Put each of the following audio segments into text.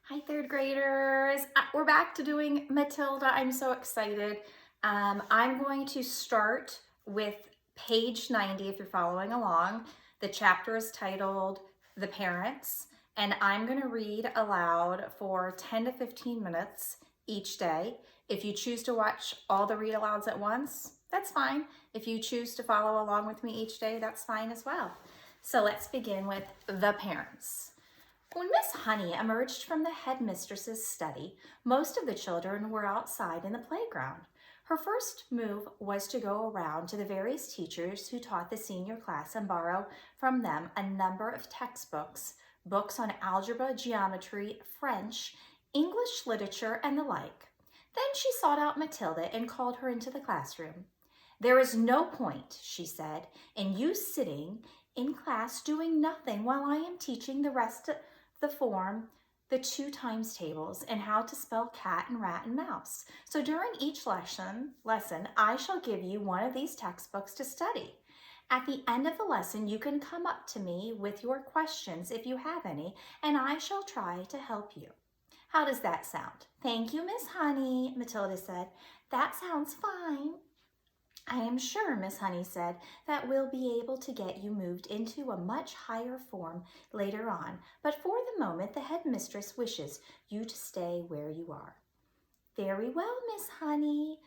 Hi, third graders. We're back to doing Matilda. I'm so excited. I'm going to start with page 90 if you're following along. The chapter is titled The Parents, and I'm going to read aloud for 10 to 15 minutes each day. If you choose to watch all the read alouds at once, that's fine. If you choose to follow along with me each day, that's fine as well. So let's begin with The Parents. When Miss Honey emerged from the headmistress's study, most of the children were outside in the playground. Her first move was to go around to the various teachers who taught the senior class and borrow from them a number of textbooks, books on algebra, geometry, French, English literature, and the like. Then she sought out Matilda and called her into the classroom. "There is no point," she said, "in you sitting in class doing nothing while I am teaching the rest of the form, the 2 times tables, and how to spell cat and rat and mouse. So during each lesson, I shall give you one of these textbooks to study. At the end of the lesson, you can come up to me with your questions if you have any, and I shall try to help you." How does that sound? "Thank you, Miss Honey," Matilda said. "That sounds fine." "I am sure," Miss Honey said, "that we'll be able to get you moved into a much higher form later on, but for the moment the headmistress wishes you to stay where you are." "Very well, Miss Honey,"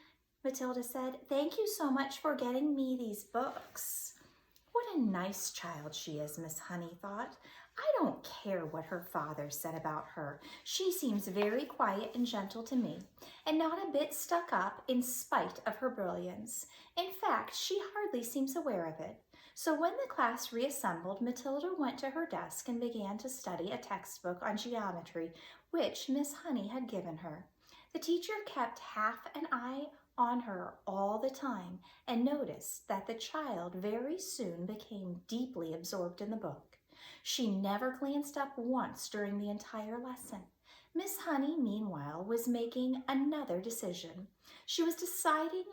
Matilda said. "Thank you so much for getting me these books." What a nice child she is, Miss Honey thought. I don't care what her father said about her. She seems very quiet and gentle to me, and not a bit stuck up in spite of her brilliance. In fact, she hardly seems aware of it. So when the class reassembled, Matilda went to her desk and began to study a textbook on geometry, which Miss Honey had given her. The teacher kept half an eye on her all the time and noticed that the child very soon became deeply absorbed in the book. She never glanced up once during the entire lesson. Miss Honey, meanwhile, was making another decision. She was deciding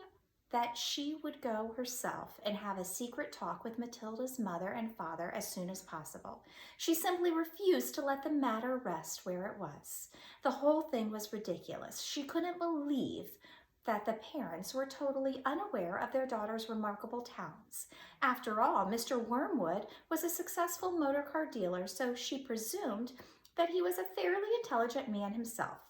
that she would go herself and have a secret talk with Matilda's mother and father as soon as possible. She simply refused to let the matter rest where it was. The whole thing was ridiculous. She couldn't believe that the parents were totally unaware of their daughter's remarkable talents. After all, Mr. Wormwood was a successful motor car dealer, so she presumed that he was a fairly intelligent man himself.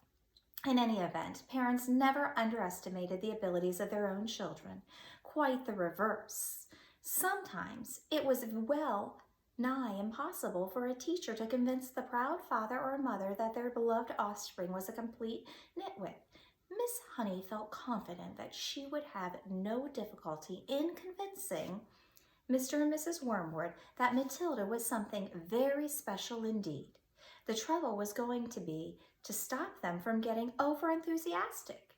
In any event, parents never underestimated the abilities of their own children. Quite the reverse. Sometimes it was well nigh impossible for a teacher to convince the proud father or mother that their beloved offspring was a complete nitwit. Miss Honey felt confident that she would have no difficulty in convincing Mr. and Mrs. Wormwood that Matilda was something very special indeed. The trouble was going to be to stop them from getting over-enthusiastic.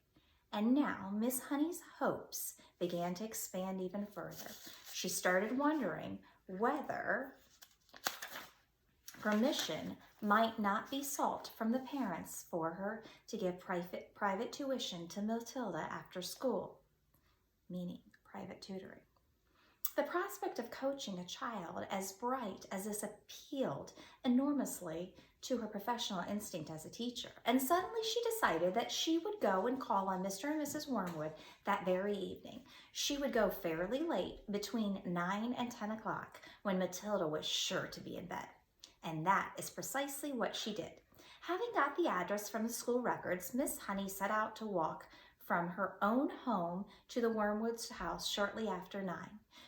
And now Miss Honey's hopes began to expand even further. She started wondering whether permission might not be sought from the parents for her to give private tuition to Matilda after school, meaning private tutoring. The prospect of coaching a child as bright as this appealed enormously to her professional instinct as a teacher, and suddenly she decided that she would go and call on Mr. and Mrs. Wormwood that very evening. She would go fairly late, between 9 and 10 o'clock, when Matilda was sure to be in bed. And that is precisely what she did. Having got the address from the school records, Miss Honey set out to walk from her own home to the Wormwoods' house shortly after 9.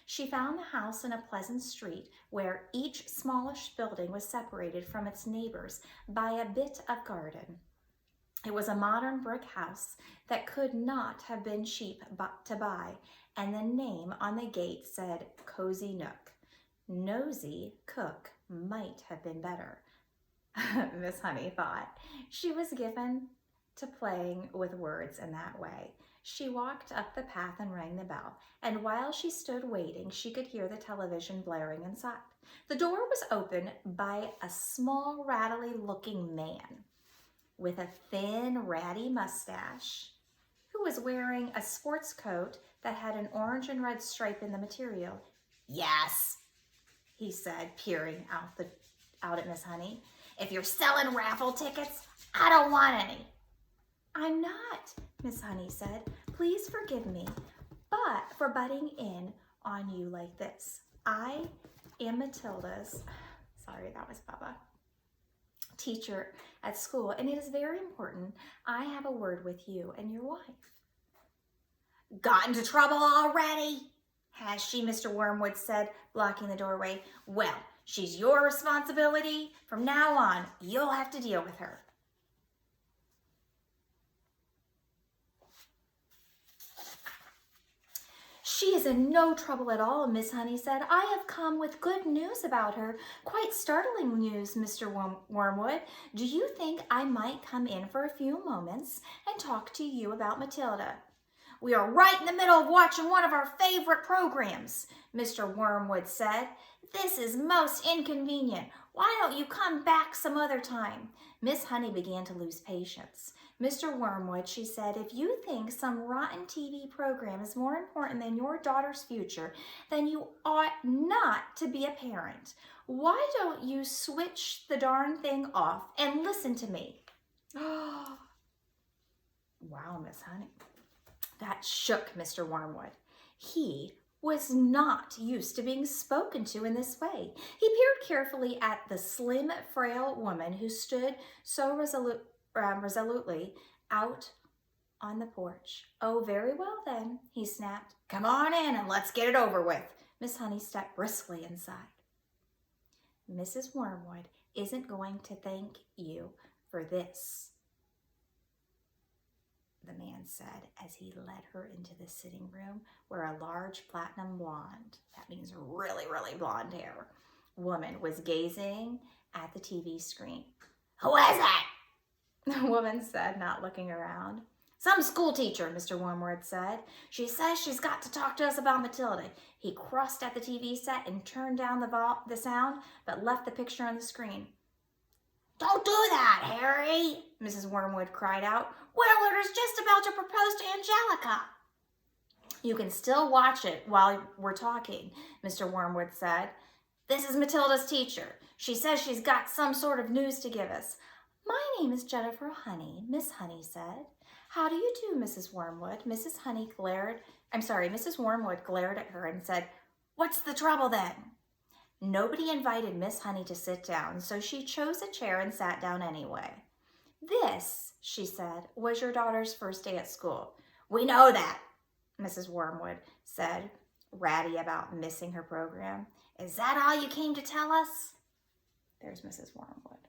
She found the house in a pleasant street where each smallish building was separated from its neighbors by a bit of garden. It was a modern brick house that could not have been cheap to buy, and the name on the gate said Cozy Nook. Nosy Cook might have been better, Miss Honey thought. She was given to playing with words in that way. She walked up the path and rang the bell, and while she stood waiting, she could hear the television blaring inside. The door was opened by a small, rattly-looking man with a thin, ratty mustache who was wearing a sports coat that had an orange and red stripe in the material. "Yes," he said, peering out at Miss Honey. If you're selling raffle tickets, I don't want any. I'm not, Miss Honey said. Please forgive me, but for butting in on you like this. I am Matilda's, sorry, that was Bubba, teacher at school, and it is very important I have a word with you and your wife. Got into trouble already? Has she, Mr. Wormwood said, blocking the doorway. Well, she's your responsibility. From now on, you'll have to deal with her. She is in no trouble at all, Miss Honey said. I have come with good news about her. Quite startling news, Mr. Wormwood. Do you think I might come in for a few moments and talk to you about Matilda? We are right in the middle of watching one of our favorite programs, Mr. Wormwood said. This is most inconvenient. Why don't you come back some other time? Miss Honey began to lose patience. Mr. Wormwood, she said, if you think some rotten TV program is more important than your daughter's future, then you ought not to be a parent. Why don't you switch the darn thing off and listen to me? Wow, Miss Honey. That shook Mr. Wormwood. He was not used to being spoken to in this way. He peered carefully at the slim, frail woman who stood so resolutely out on the porch. Oh, very well then, he snapped. Come on in and let's get it over with. Miss Honey stepped briskly inside. Mrs. Wormwood isn't going to thank you for this, the man said as he led her into the sitting room where a large platinum blonde, that means really, really blonde hair, woman was gazing at the TV screen. Who is it? The woman said, not looking around. Some school teacher, Mr. Wormwood said. She says she's got to talk to us about Matilda. He crossed at the TV set and turned down the sound, but left the picture on the screen. Don't do that, Harry, Mrs. Wormwood cried out. Willard is just about to propose to Angelica. You can still watch it while we're talking, Mr. Wormwood said. This is Matilda's teacher. She says she's got some sort of news to give us. My name is Jennifer Honey, Miss Honey said. How do you do, Mrs. Wormwood? Mrs. Wormwood glared at her and said, What's the trouble then? Nobody invited Miss Honey to sit down, so she chose a chair and sat down anyway. This, she said, was your daughter's first day at school. We know that, Mrs. Wormwood said, ratty about missing her program. Is that all you came to tell us? There's Mrs. Wormwood.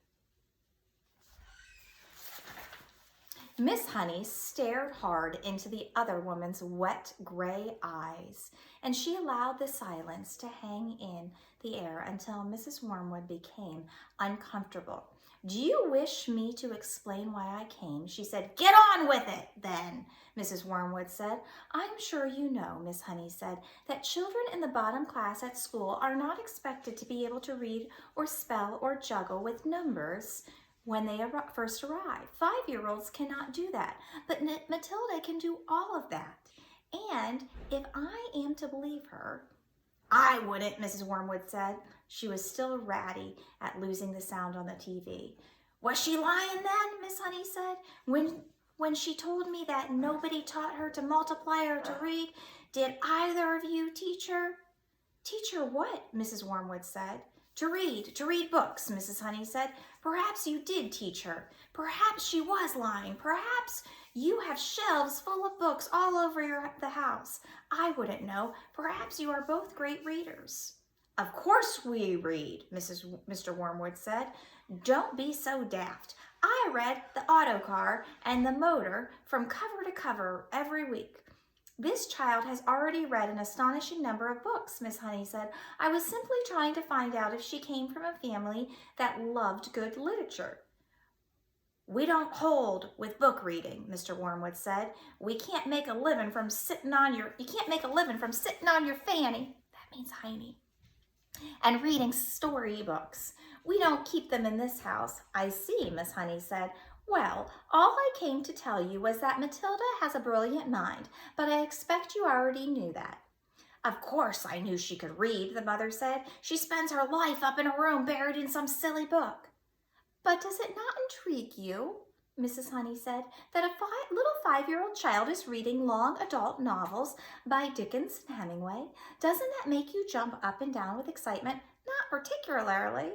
Miss Honey stared hard into the other woman's wet gray eyes, and she allowed the silence to hang in the air until Mrs. Wormwood became uncomfortable. Do you wish me to explain why I came? She said. Get on with it, then, Mrs. Wormwood said. I'm sure you know, Miss Honey said, that children in the bottom class at school are not expected to be able to read or spell or juggle with numbers when they first arrive. 5-year-olds cannot do that, but Matilda can do all of that. And if I am to believe her, I wouldn't, Mrs. Wormwood said. She was still ratty at losing the sound on the TV. Was she lying then, Miss Honey said, when she told me that nobody taught her to multiply or to read? Did either of you teach her? Teach her what, Mrs. Wormwood said. To read books, Mrs. Honey said. Perhaps you did teach her. Perhaps she was lying. Perhaps you have shelves full of books all over the house. I wouldn't know. Perhaps you are both great readers. Of course we read, Mr. Wormwood said. Don't be so daft. I read The Autocar and The Motor from cover to cover every week. This child has already read an astonishing number of books, Miss Honey said. I was simply trying to find out if she came from a family that loved good literature. We don't hold with book reading, Mr. Wormwood said. You can't make a living from sitting on your fanny. That means hiney. And reading storybooks. We don't keep them in this house. I see, Miss Honey said. Well, all I came to tell you was that Matilda has a brilliant mind, but I expect you already knew that. Of course I knew she could read, the mother said. She spends her life up in a room buried in some silly book. But does it not intrigue you, Mrs. Honey said, that a little 5-year-old child is reading long adult novels by Dickens and Hemingway? Doesn't that make you jump up and down with excitement? Not particularly.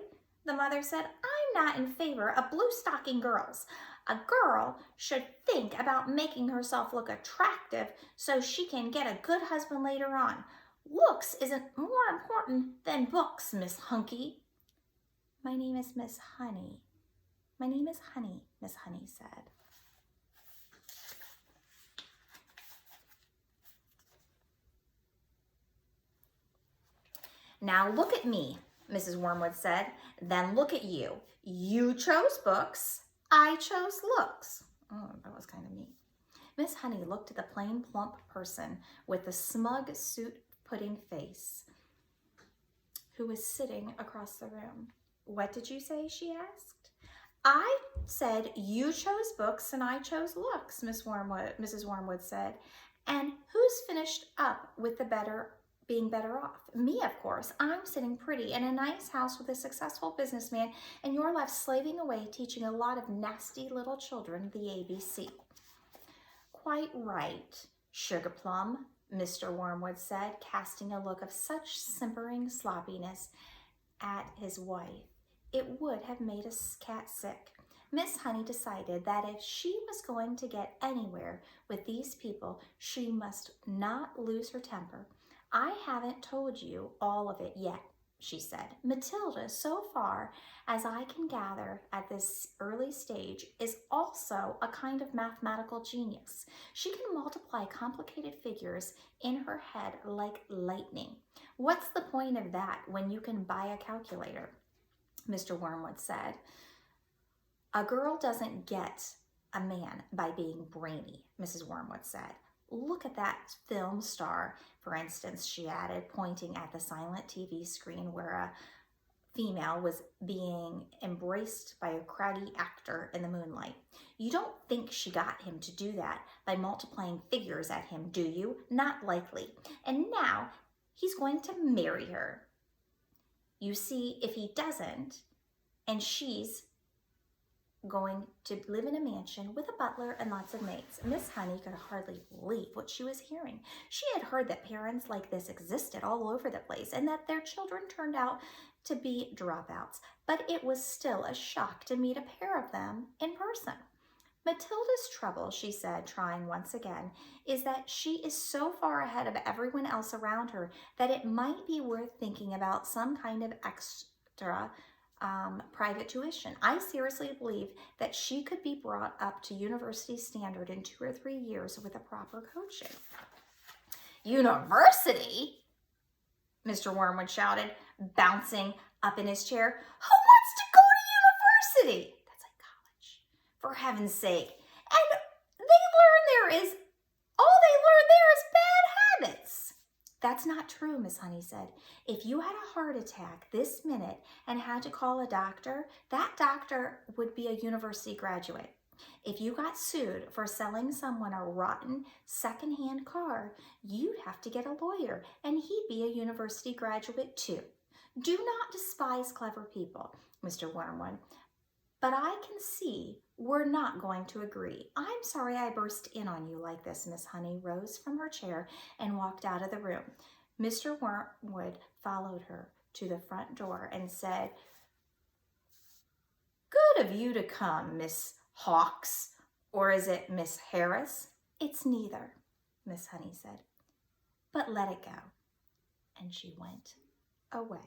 The mother said, I'm not in favor of blue-stocking girls. A girl should think about making herself look attractive so she can get a good husband later on. Looks isn't more important than books, Miss Hunky. My name is Miss Honey. My name is Honey, Miss Honey said. Now look at me, Mrs. Wormwood said. Then look at you. You chose books. I chose looks. Oh, that was kind of neat. Miss Honey looked at the plain, plump person with the smug suit-putting face who was sitting across the room. What did you say? She asked. I said you chose books and I chose looks, Mrs. Wormwood said. And who's finished up with being better off? Me, of course. I'm sitting pretty in a nice house with a successful businessman, and you're left slaving away teaching a lot of nasty little children the ABC. Quite right, Sugar Plum, Mr. Wormwood said, casting a look of such simpering sloppiness at his wife. It would have made a cat sick. Miss Honey decided that if she was going to get anywhere with these people, she must not lose her temper. I haven't told you all of it yet, she said. Matilda, so far as I can gather at this early stage, is also a kind of mathematical genius. She can multiply complicated figures in her head like lightning. What's the point of that when you can buy a calculator? Mr. Wormwood said. A girl doesn't get a man by being brainy, Mrs. Wormwood said. Look at that film star, for instance, she added, pointing at the silent TV screen where a female was being embraced by a craggy actor in the moonlight. You don't think she got him to do that by multiplying figures at him, do you? Not likely. And now he's going to marry her. You see, if he doesn't, and she's going to live in a mansion with a butler and lots of maids. Miss Honey could hardly believe what she was hearing. She had heard that parents like this existed all over the place and that their children turned out to be dropouts, but it was still a shock to meet a pair of them in person. Matilda's trouble, she said, trying once again, is that she is so far ahead of everyone else around her that it might be worth thinking about some kind of extra private tuition. I seriously believe that she could be brought up to university standard in 2 or 3 years with a proper coaching. University? Mr. Wormwood shouted, bouncing up in his chair. Who wants to go to university? That's like college, for heaven's sake. And all they learn there is bad habits. That's not true, Miss Honey said. If you had a heart attack this minute and had to call a doctor, that doctor would be a university graduate. If you got sued for selling someone a rotten secondhand car, you'd have to get a lawyer, and he'd be a university graduate too. Do not despise clever people, Mr. Wormwood, but I can see we're not going to agree. I'm sorry I burst in on you like this. Miss Honey rose from her chair and walked out of the room. Mr. Wormwood followed her to the front door and said, Good of you to come, Miss Hawks, or is it Miss Harris? It's neither, Miss Honey said, but let it go. And she went away.